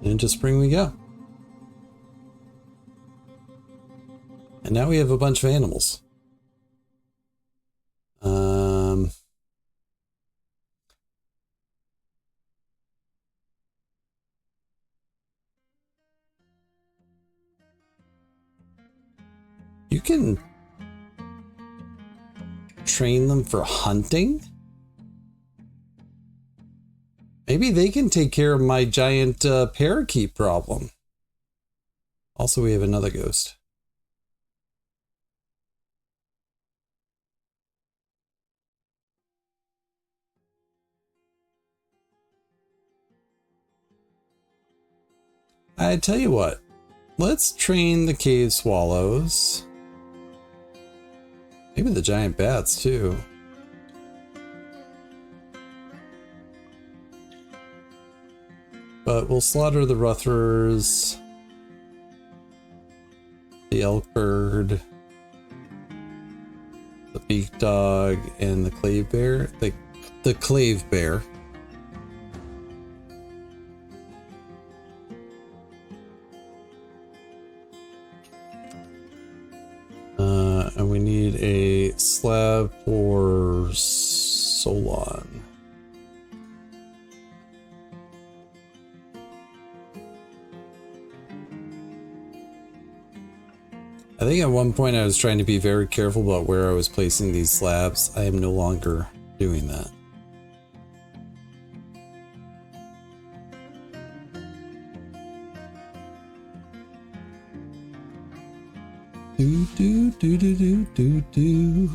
Into spring we go. And now we have a bunch of animals. You can train them for hunting? Maybe they can take care of my giant parakeet problem. Also, we have another ghost. I tell you what, let's train the cave swallows. Maybe the giant bats too. But we'll slaughter the ruffers, the elk bird, the beak dog, and the clave bear. The clave bear. And we need a slab for Solon. I think at one point I was trying to be very careful about where I was placing these slabs. I am no longer doing that. Do do do do do do do.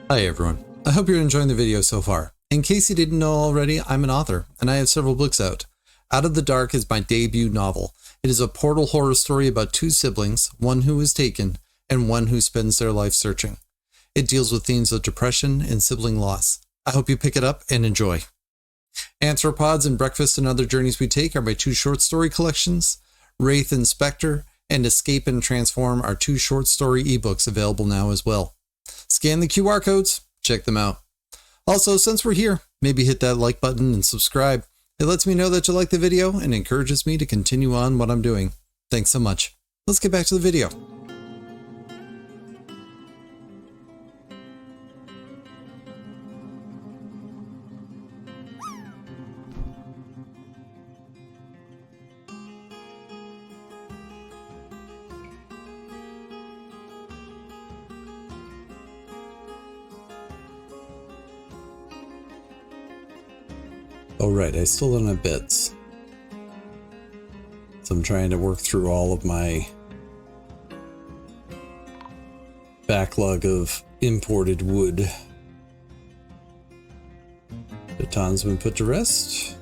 Hi everyone, I hope you're enjoying the video so far. In case you didn't know already, I'm an author, and I have several books out. Out of the Dark is my debut novel. It is a portal horror story about two siblings, one who is taken, and one who spends their life searching. It deals with themes of depression and sibling loss. I hope you pick it up and enjoy. Anthropods and Breakfast and Other Journeys We Take are my two short story collections. Wraith and Spectre and Escape and Transform are two short story ebooks available now as well. Scan the QR codes, check them out. Also, since we're here, maybe hit that like button and subscribe. It lets me know that you like the video and encourages me to continue on what I'm doing. Thanks so much. Let's get back to the video. Oh right, I still don't have bits. So I'm trying to work through all of my backlog of imported wood. Baton's been put to rest.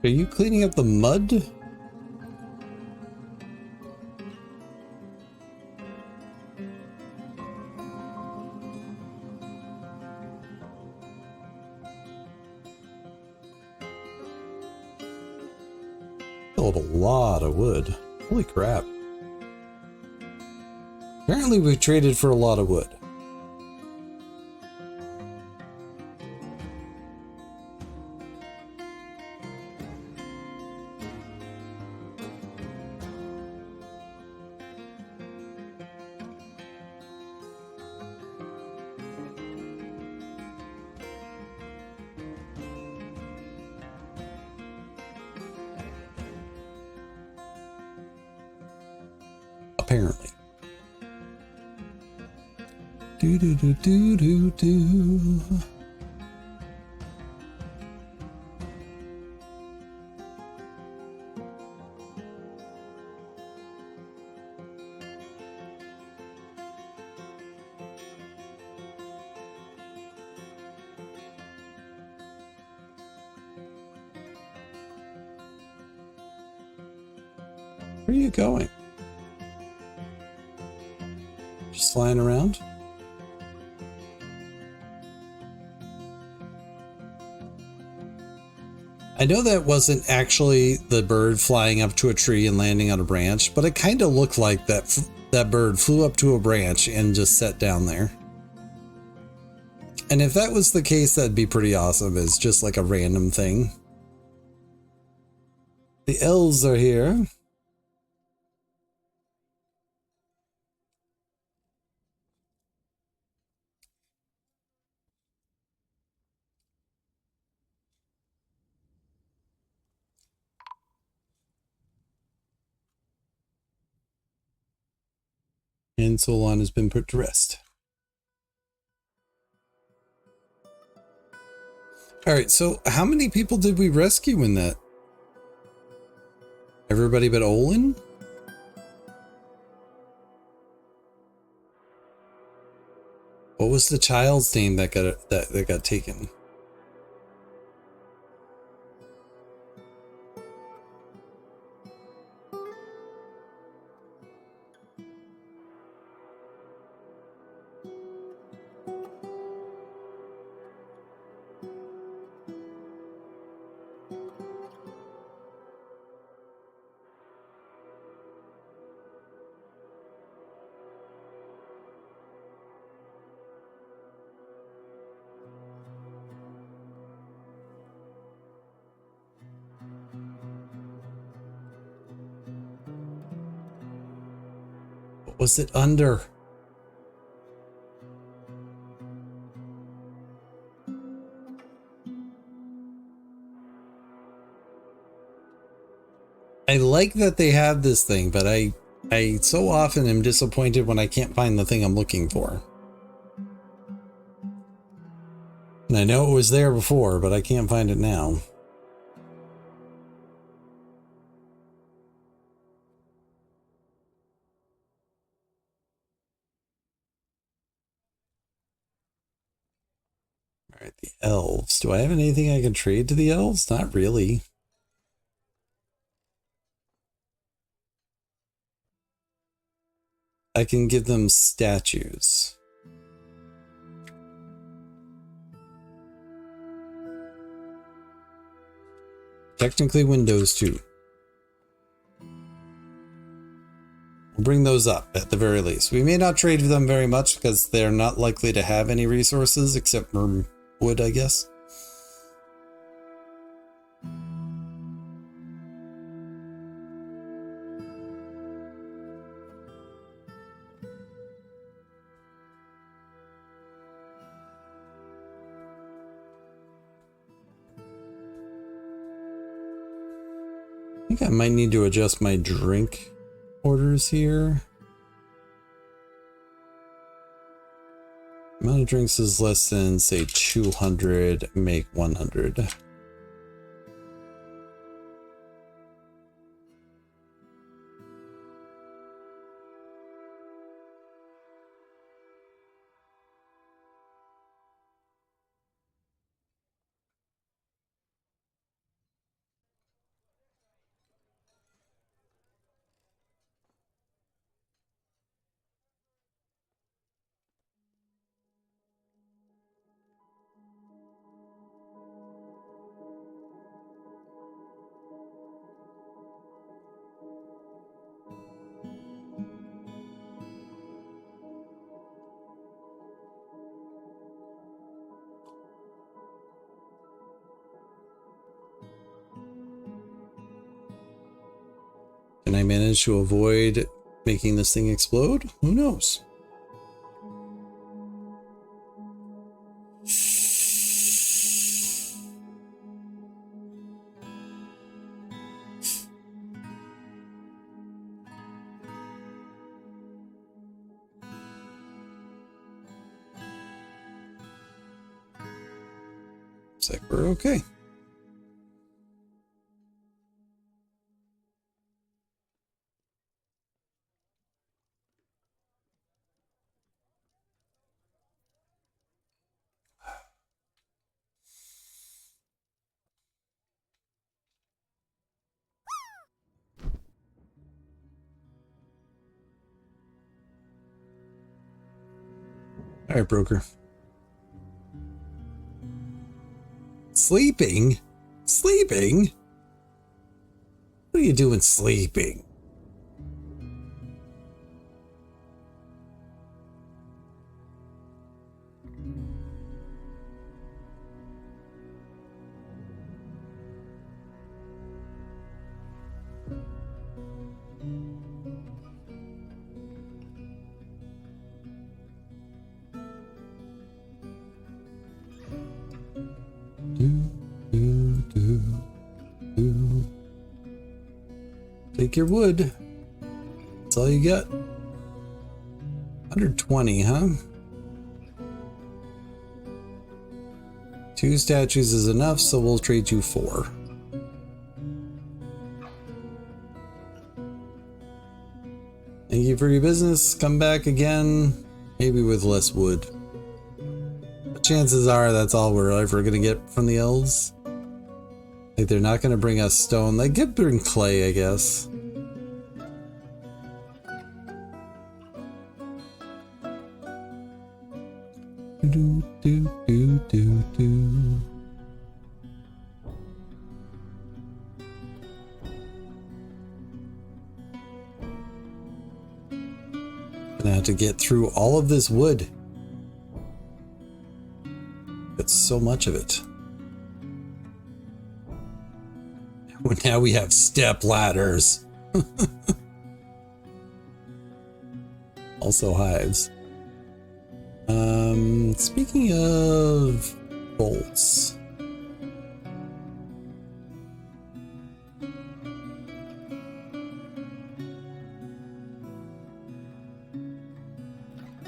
Are you cleaning up the mud? killed a lot of wood. Holy crap. Apparently we traded for a lot of wood. Apparently. Do do do do do do. Where are you going? Just flying around? I know that wasn't actually the bird flying up to a tree and landing on a branch, but it kind of looked like that bird flew up to a branch and just sat down there. And if that was the case, that'd be pretty awesome. It's just like a random thing. The elves are here. And Solon has been put to rest. All right, so how many people did we rescue in that? Everybody but Olin? What was the child's name that got taken? What was it under? I like that they have this thing, but I so often am disappointed when I can't find the thing I'm looking for. And I know it was there before, but I can't find it now. All right, the elves. Do I have anything I can trade to the elves? Not really. I can give them statues. Technically windows too. We'll bring those up at the very least. We may not trade them very much because they're not likely to have any resources except for wood, I guess. I think I might need to adjust my drink orders here. Amount of drinks is less than, say, 200, make 100. Can I manage to avoid making this thing explode? Who knows? Looks like we're okay. All right, broker. Sleeping? Sleeping? What are you doing sleeping? Take your wood. That's all you got. 120, huh? 2 statues is enough, so we'll trade you 4. Thank you for your business. Come back again, maybe with less wood. But chances are that's all we're ever going to get from the elves. Like, they're not going to bring us stone. They could bring clay, I guess. Do, do, do, do, do. Gonna have to get through all of this wood. It's so much of it. Now we have step ladders. Also hives. Speaking of bolts.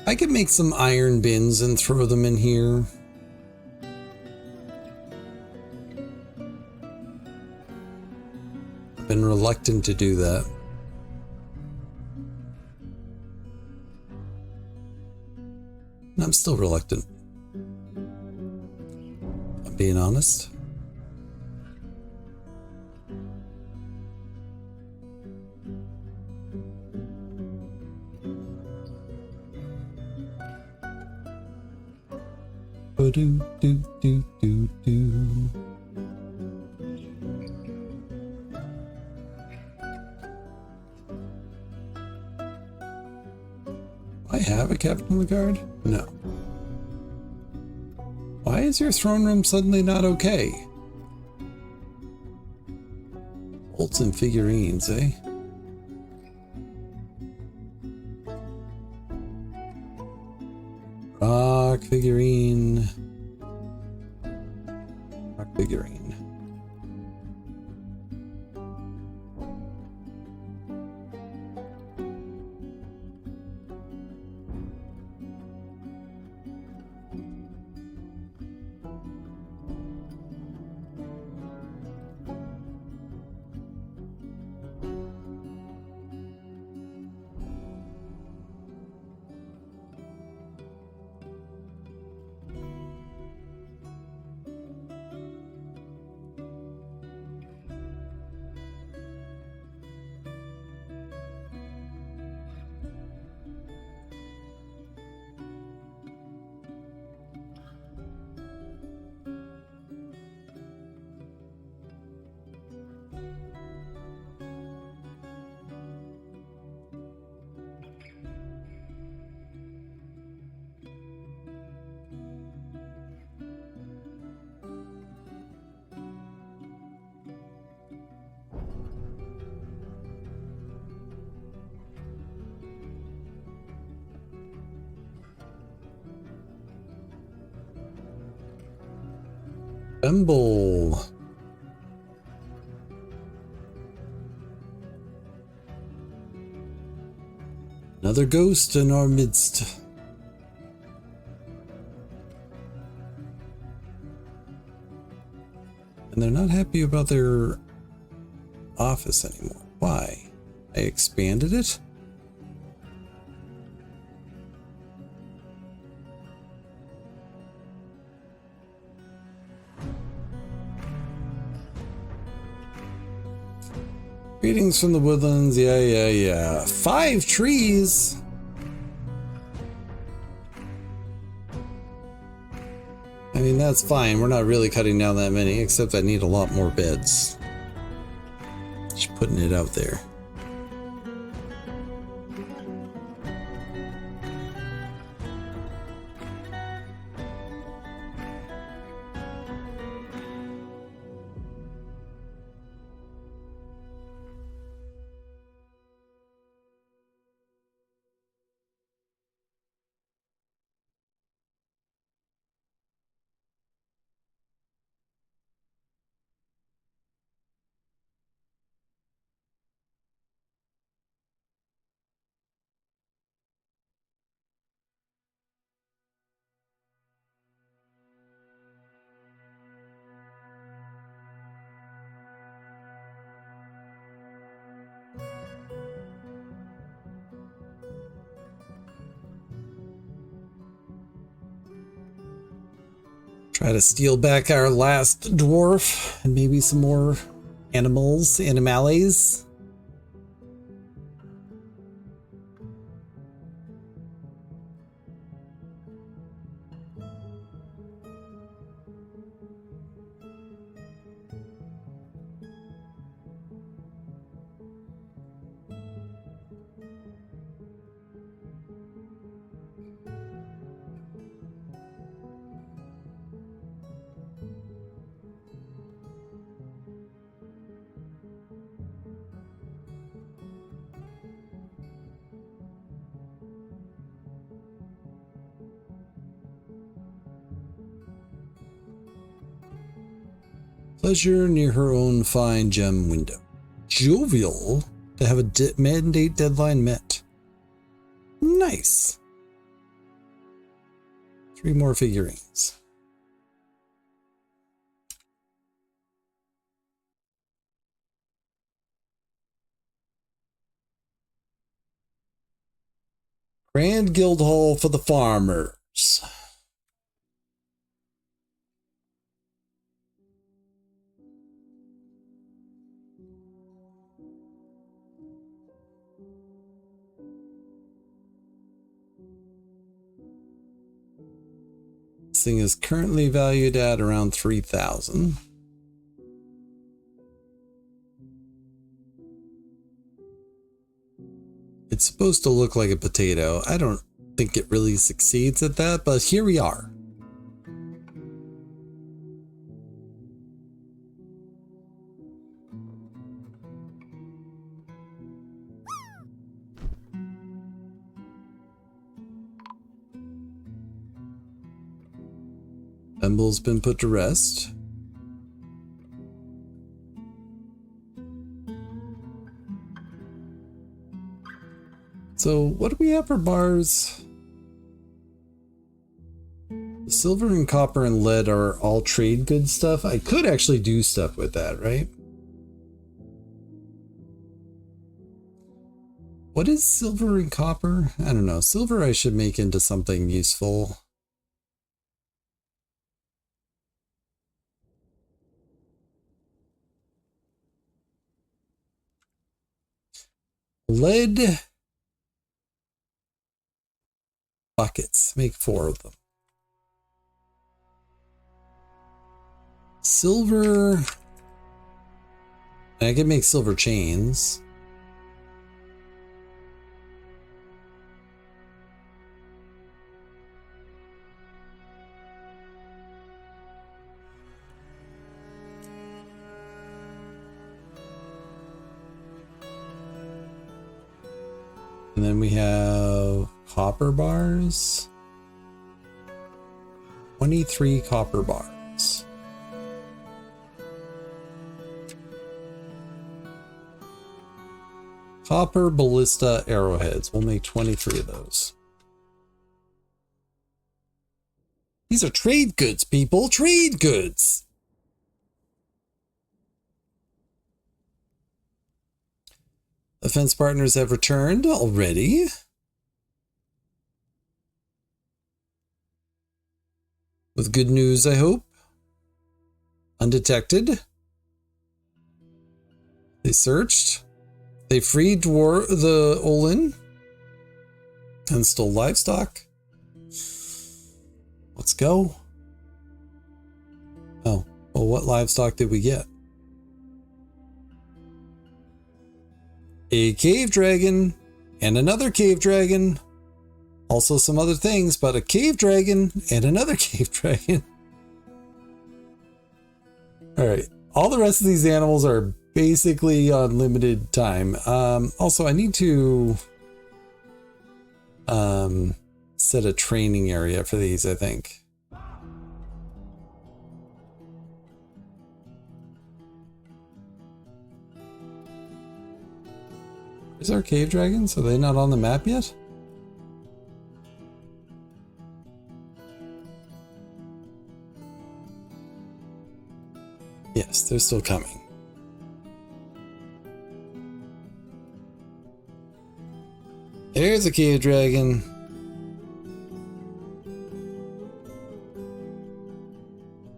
I could make some iron bins and throw them in here. I've been reluctant to do that. I'm still reluctant. I'm being honest. Do do do do do. I have a captain of the guard? No. Why is your throne room suddenly not okay? Bolts and figurines, eh? Rock figurine. Rock figurine. Tremble. Another ghost in our midst. And they're not happy about their office anymore. Why? I expanded it? Greetings from the woodlands. Yeah. 5 trees. I mean, that's fine. We're not really cutting down that many, except I need a lot more beds. Just putting it out there. Try to steal back our last dwarf and maybe some more animales. Pleasure near her own fine gem window. Jovial to have a mandate deadline met. Nice. 3 more figurines. Grand Guild Hall for the farmers. This thing is currently valued at around 3,000. It's supposed to look like a potato. I don't think it really succeeds at that, but here we are. Bemble's been put to rest. So what do we have for bars? The silver and copper and lead are all trade good stuff. I could actually do stuff with that, right? What is silver and copper? I don't know. Silver I should make into something useful. Lead buckets. Make 4 of them. Silver. I can make silver chains. And then we have copper bars. 23 copper bars. Copper ballista arrowheads. We'll make 23 of those. These are trade goods, people. Trade goods. The fence partners have returned already. With good news, I hope. Undetected. They searched. They freed the Olin and stole livestock. Let's go. Oh, well, what livestock did we get? A cave dragon and another cave dragon. Also some other things, but a cave dragon and another cave dragon. All right. All the rest of these animals are basically on limited time. Also, I need to set a training area for these, I think. Is our cave dragons? Are they not on the map yet? Yes, they're still coming. There's a cave dragon.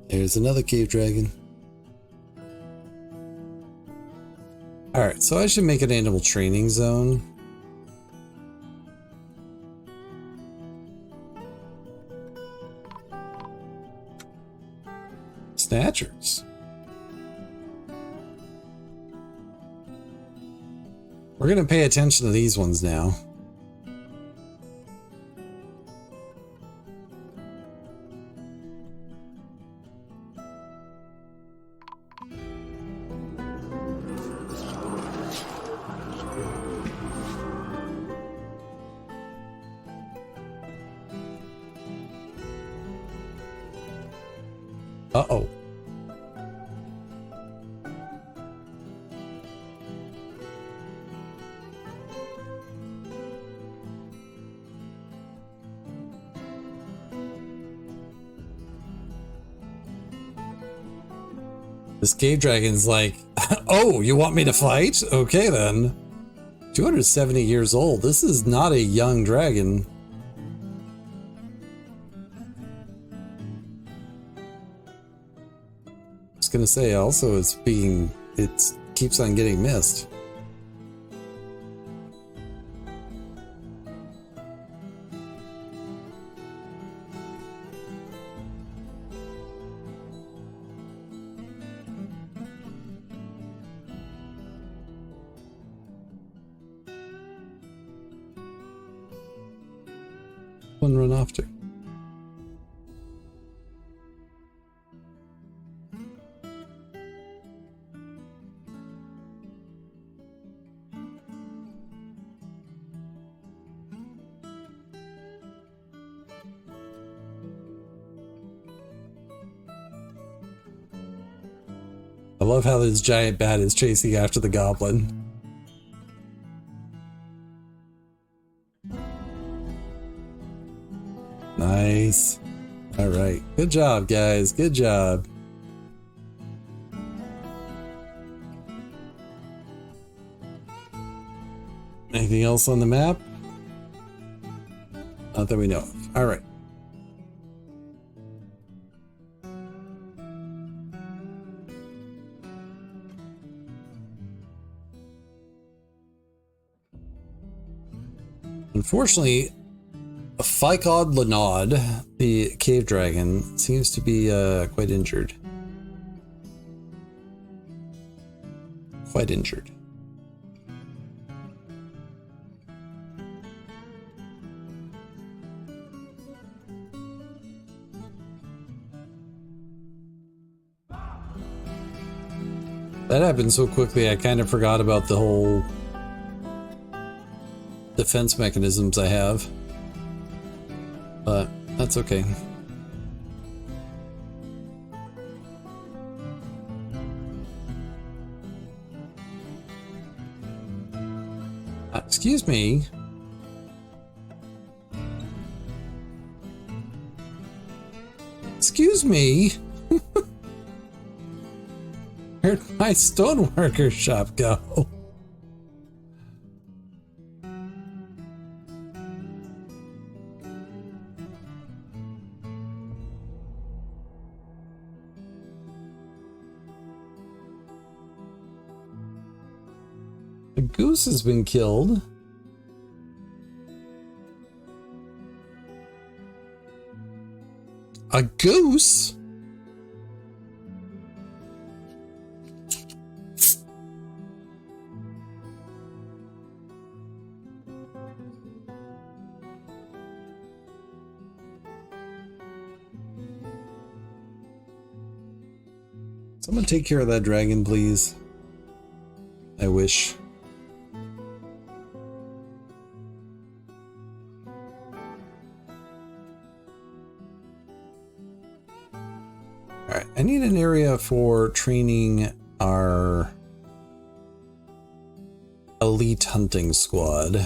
There's another cave dragon. Alright, so I should make an animal training zone. Snatchers. We're going to pay attention to these ones now. Uh-oh. This cave dragon's like, oh, you want me to fight? Okay then. 270 years old. This is not a young dragon. I was gonna say also it keeps on getting missed. One run off to. I love how this giant bat is chasing after the goblin. Nice. All right. Good job, guys. Good job. Anything else on the map? Not that we know of. All right. Unfortunately, Ficod Lanod, the cave dragon, seems to be quite injured. Quite injured. That happened so quickly, I kind of forgot about the whole defense mechanisms I have. But that's okay. Excuse me. Excuse me. Where'd my stoneworker shop go? A goose has been killed. A goose? Someone take care of that dragon, please. I wish. Alright, I need an area for training our elite hunting squad.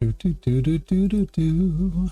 Do do do do do do do.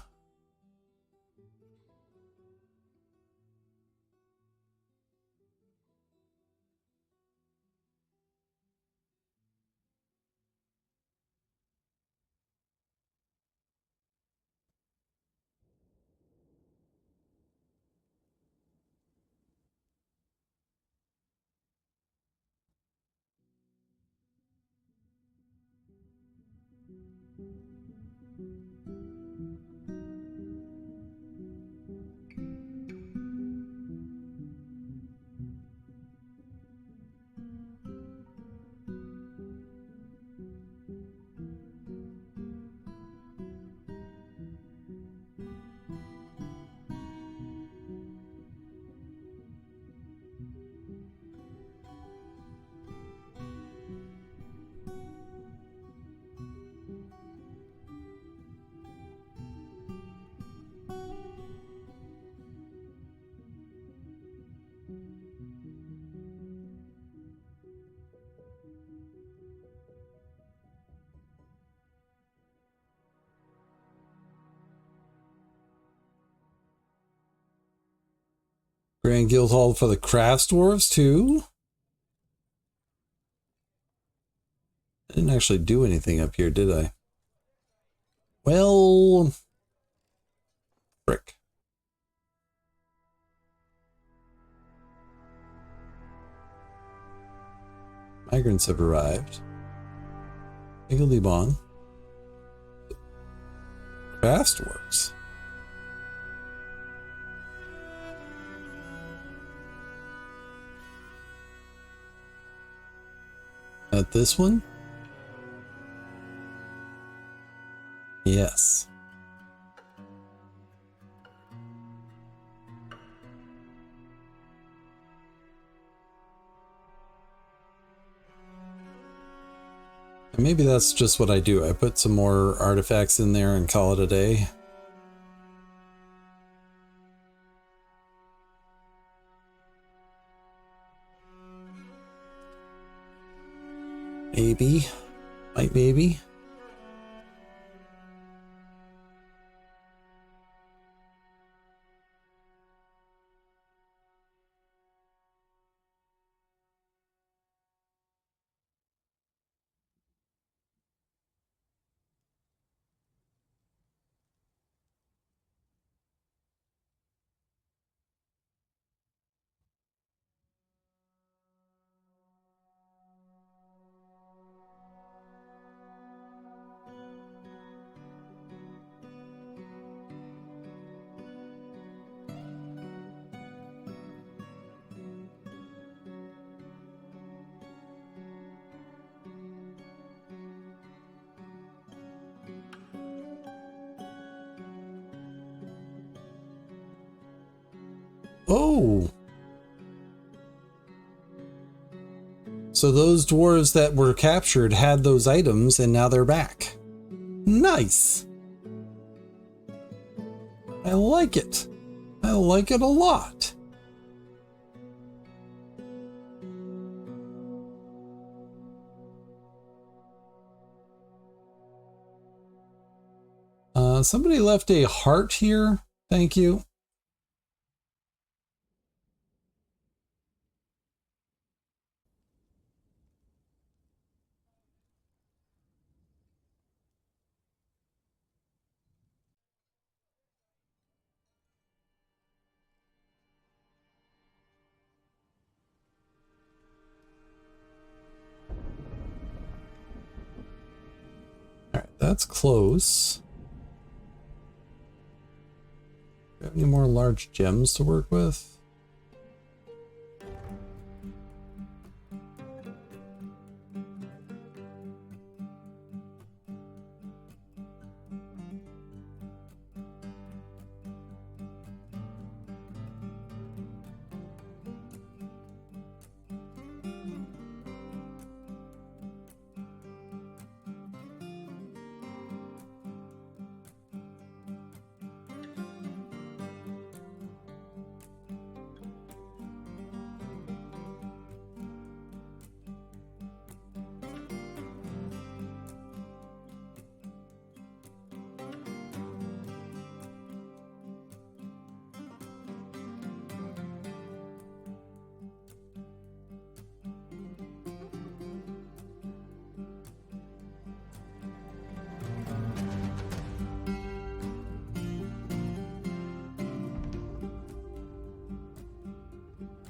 Grand Guild Hall for the Crafts Dwarves too? I didn't actually do anything up here, did I? Well, frick. Migrants have arrived. Higgledy-bong. Craftworks. At this one? Yes. And maybe that's just what I do. I put some more artifacts in there and call it a day. Maybe. Might maybe. Oh! So those dwarves that were captured had those items and now they're back. Nice! I like it. I like it a lot. Somebody left a heart here. Thank you. All right, that's close. Do you have any more large gems to work with?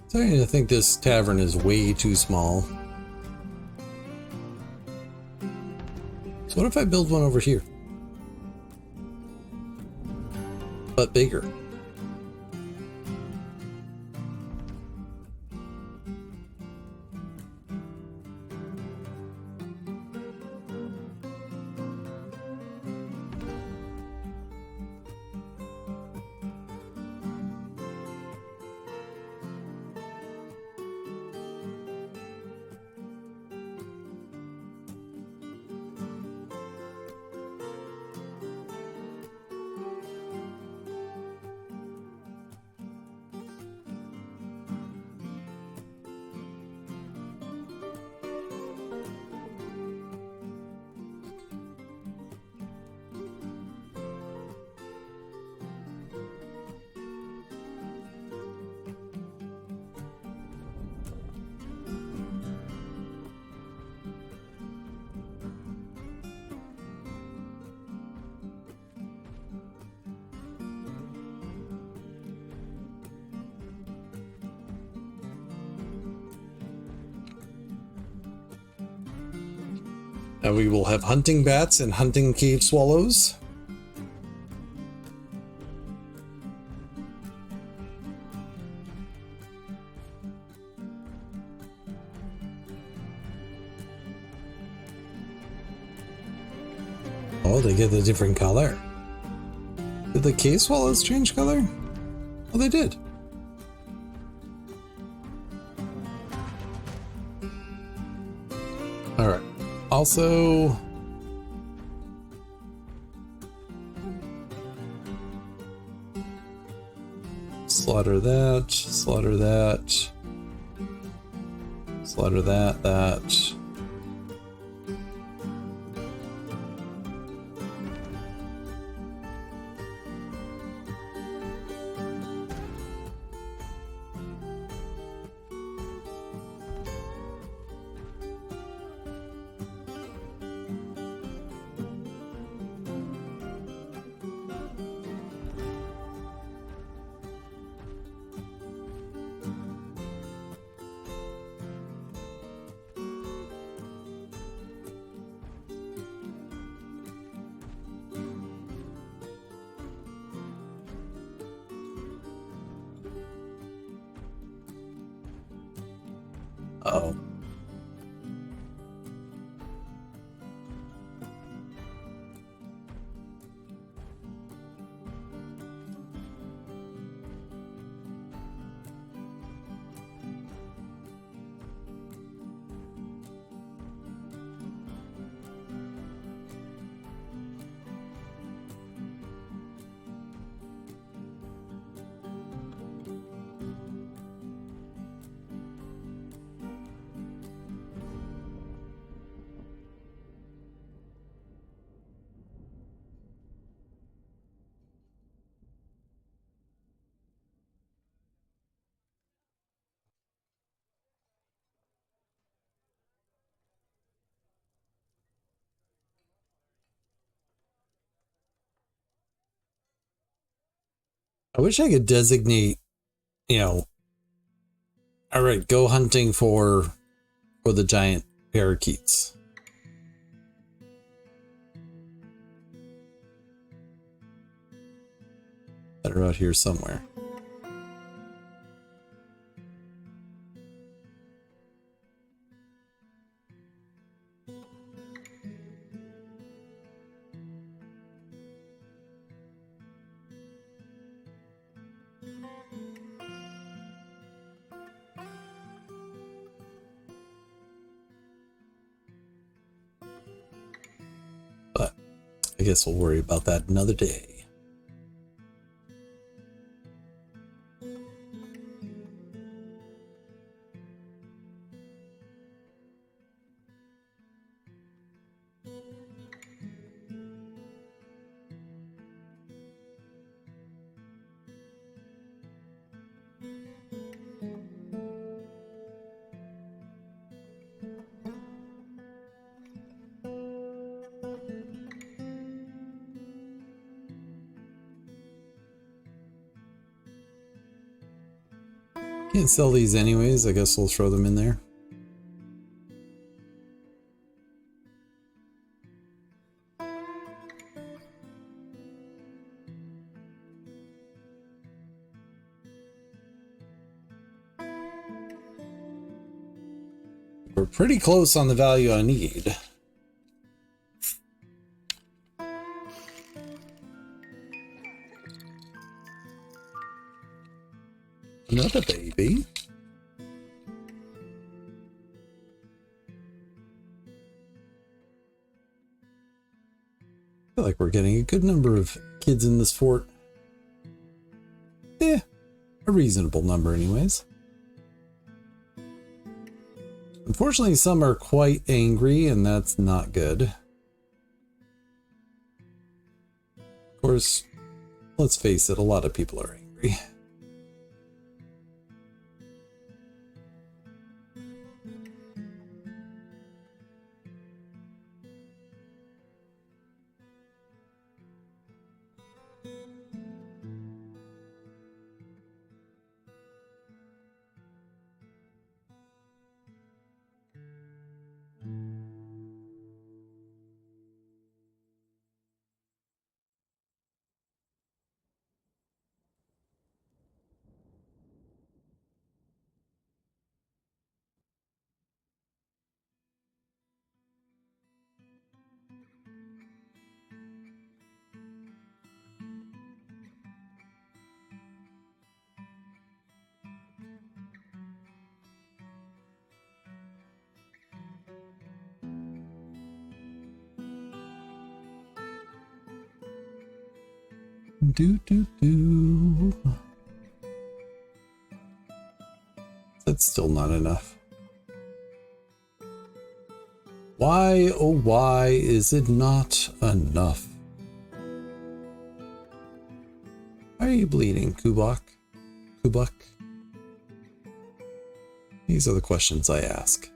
Starting to think this tavern is way too small. So what if I build one over here? But bigger. Now we will have hunting bats and hunting cave swallows. Oh, they get a different color. Did the cave swallows change color? Oh, they did. All right. Also, slaughter that, slaughter that, slaughter that. Uh-oh. I wish I could designate, all right, go hunting for the giant parakeets. That are out here somewhere. But I guess we'll worry about that another day. Can't sell these anyways. I guess we'll throw them in there. We're pretty close on the value I need. Another baby. I feel like we're getting a good number of kids in this fort. A reasonable number anyways. Unfortunately, some are quite angry, and that's not good. Of course, let's face it, a lot of people are angry. That's still not enough. Why, oh why is it not enough? Why are you bleeding, Kubak? Kubak? These are the questions I ask.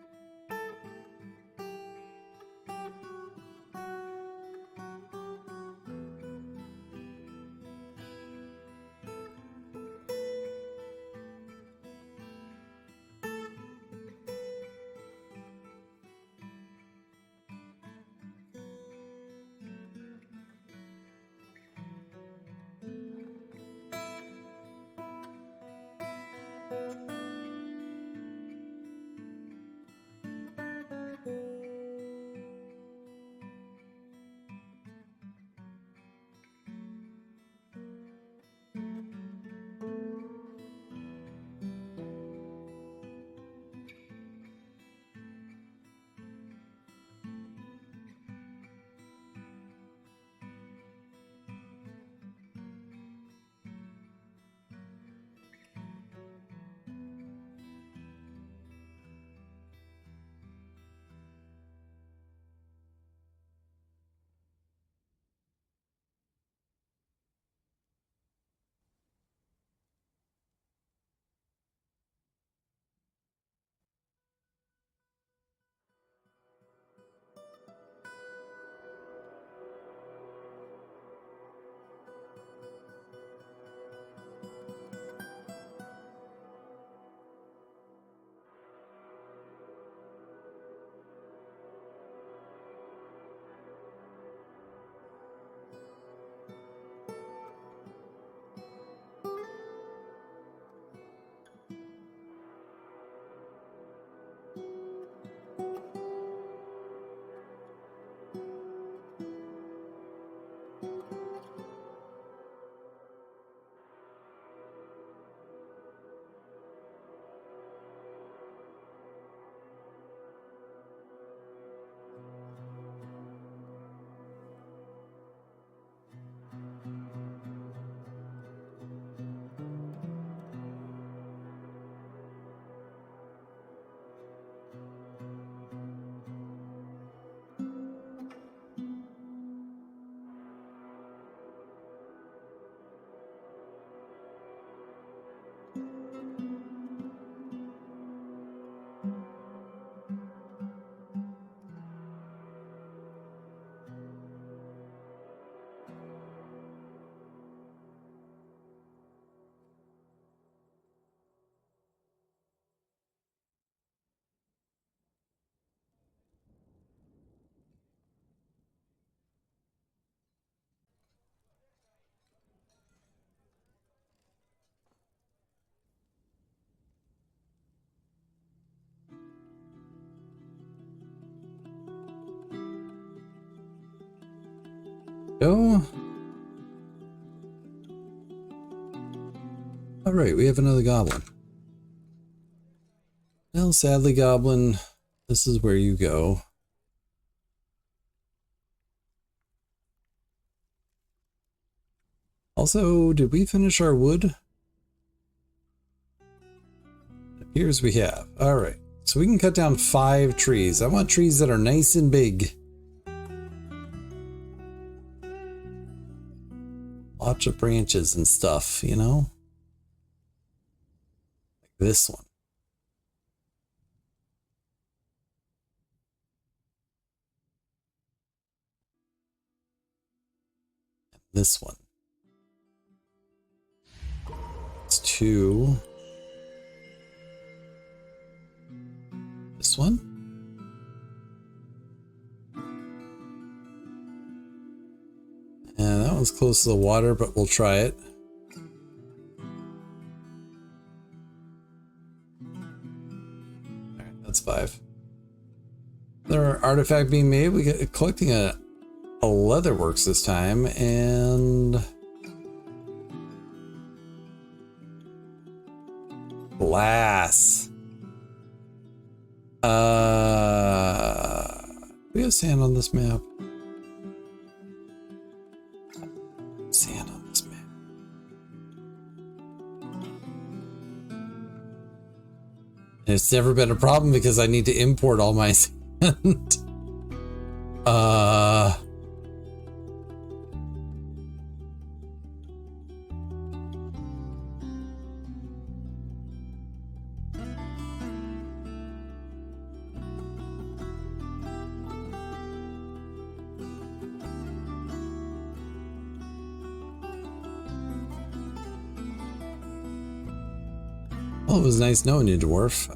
Go. All right, we have another goblin. Well, sadly, goblin, this is where you go. Also, did we finish our wood? It appears we have. All right, so we can cut down 5 trees. I want trees that are nice and big. Lots of branches and stuff, you know? Like this one. And this one. It's 2. This one. And that one's close to the water, but we'll try it. Alright, that's 5. Another artifact being made. We get collecting a leatherworks this time, and glass. We have sand on this map. Sand on this map. And it's never been a problem because I need to import all my sand. Well, it was nice knowing you, dwarf.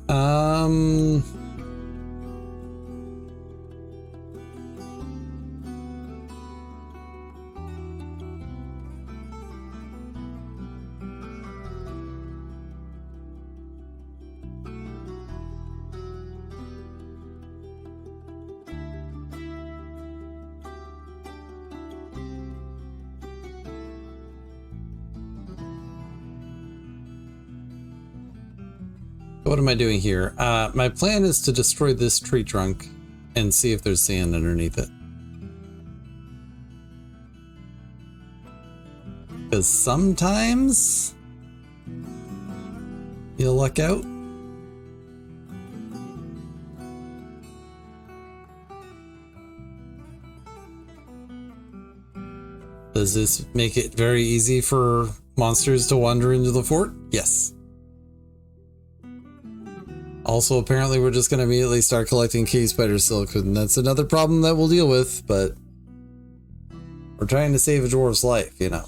What am I doing here? My plan is to destroy this tree trunk and see if there's sand underneath it. Because sometimes you'll luck out. Does this make it very easy for monsters to wander into the fort? Yes. Also, apparently we're just going to immediately start collecting cave spider silk, and that's another problem that we'll deal with, but we're trying to save a dwarf's life, you know.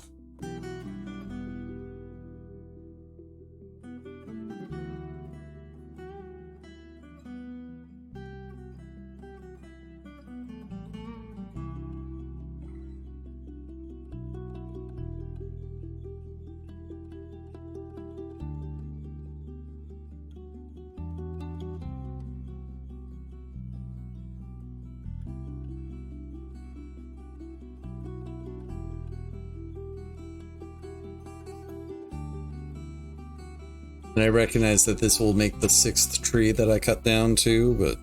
And I recognize that this will make the 6th tree that I cut down too, but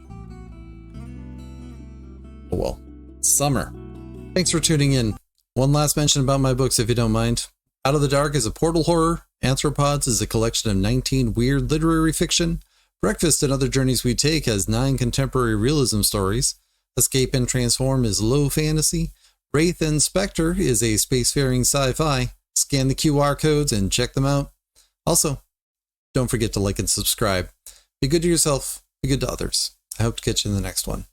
oh well. Summer. Thanks for tuning in. One last mention about my books, if you don't mind. Out of the Dark is a portal horror. Anthropods is a collection of 19 weird literary fiction. Breakfast and Other Journeys We Take has 9 contemporary realism stories. Escape and Transform is low fantasy. Wraith and Spectre is a spacefaring sci-fi. Scan the QR codes and check them out. Also, don't forget to like and subscribe. Be good to yourself. Be good to others. I hope to catch you in the next one.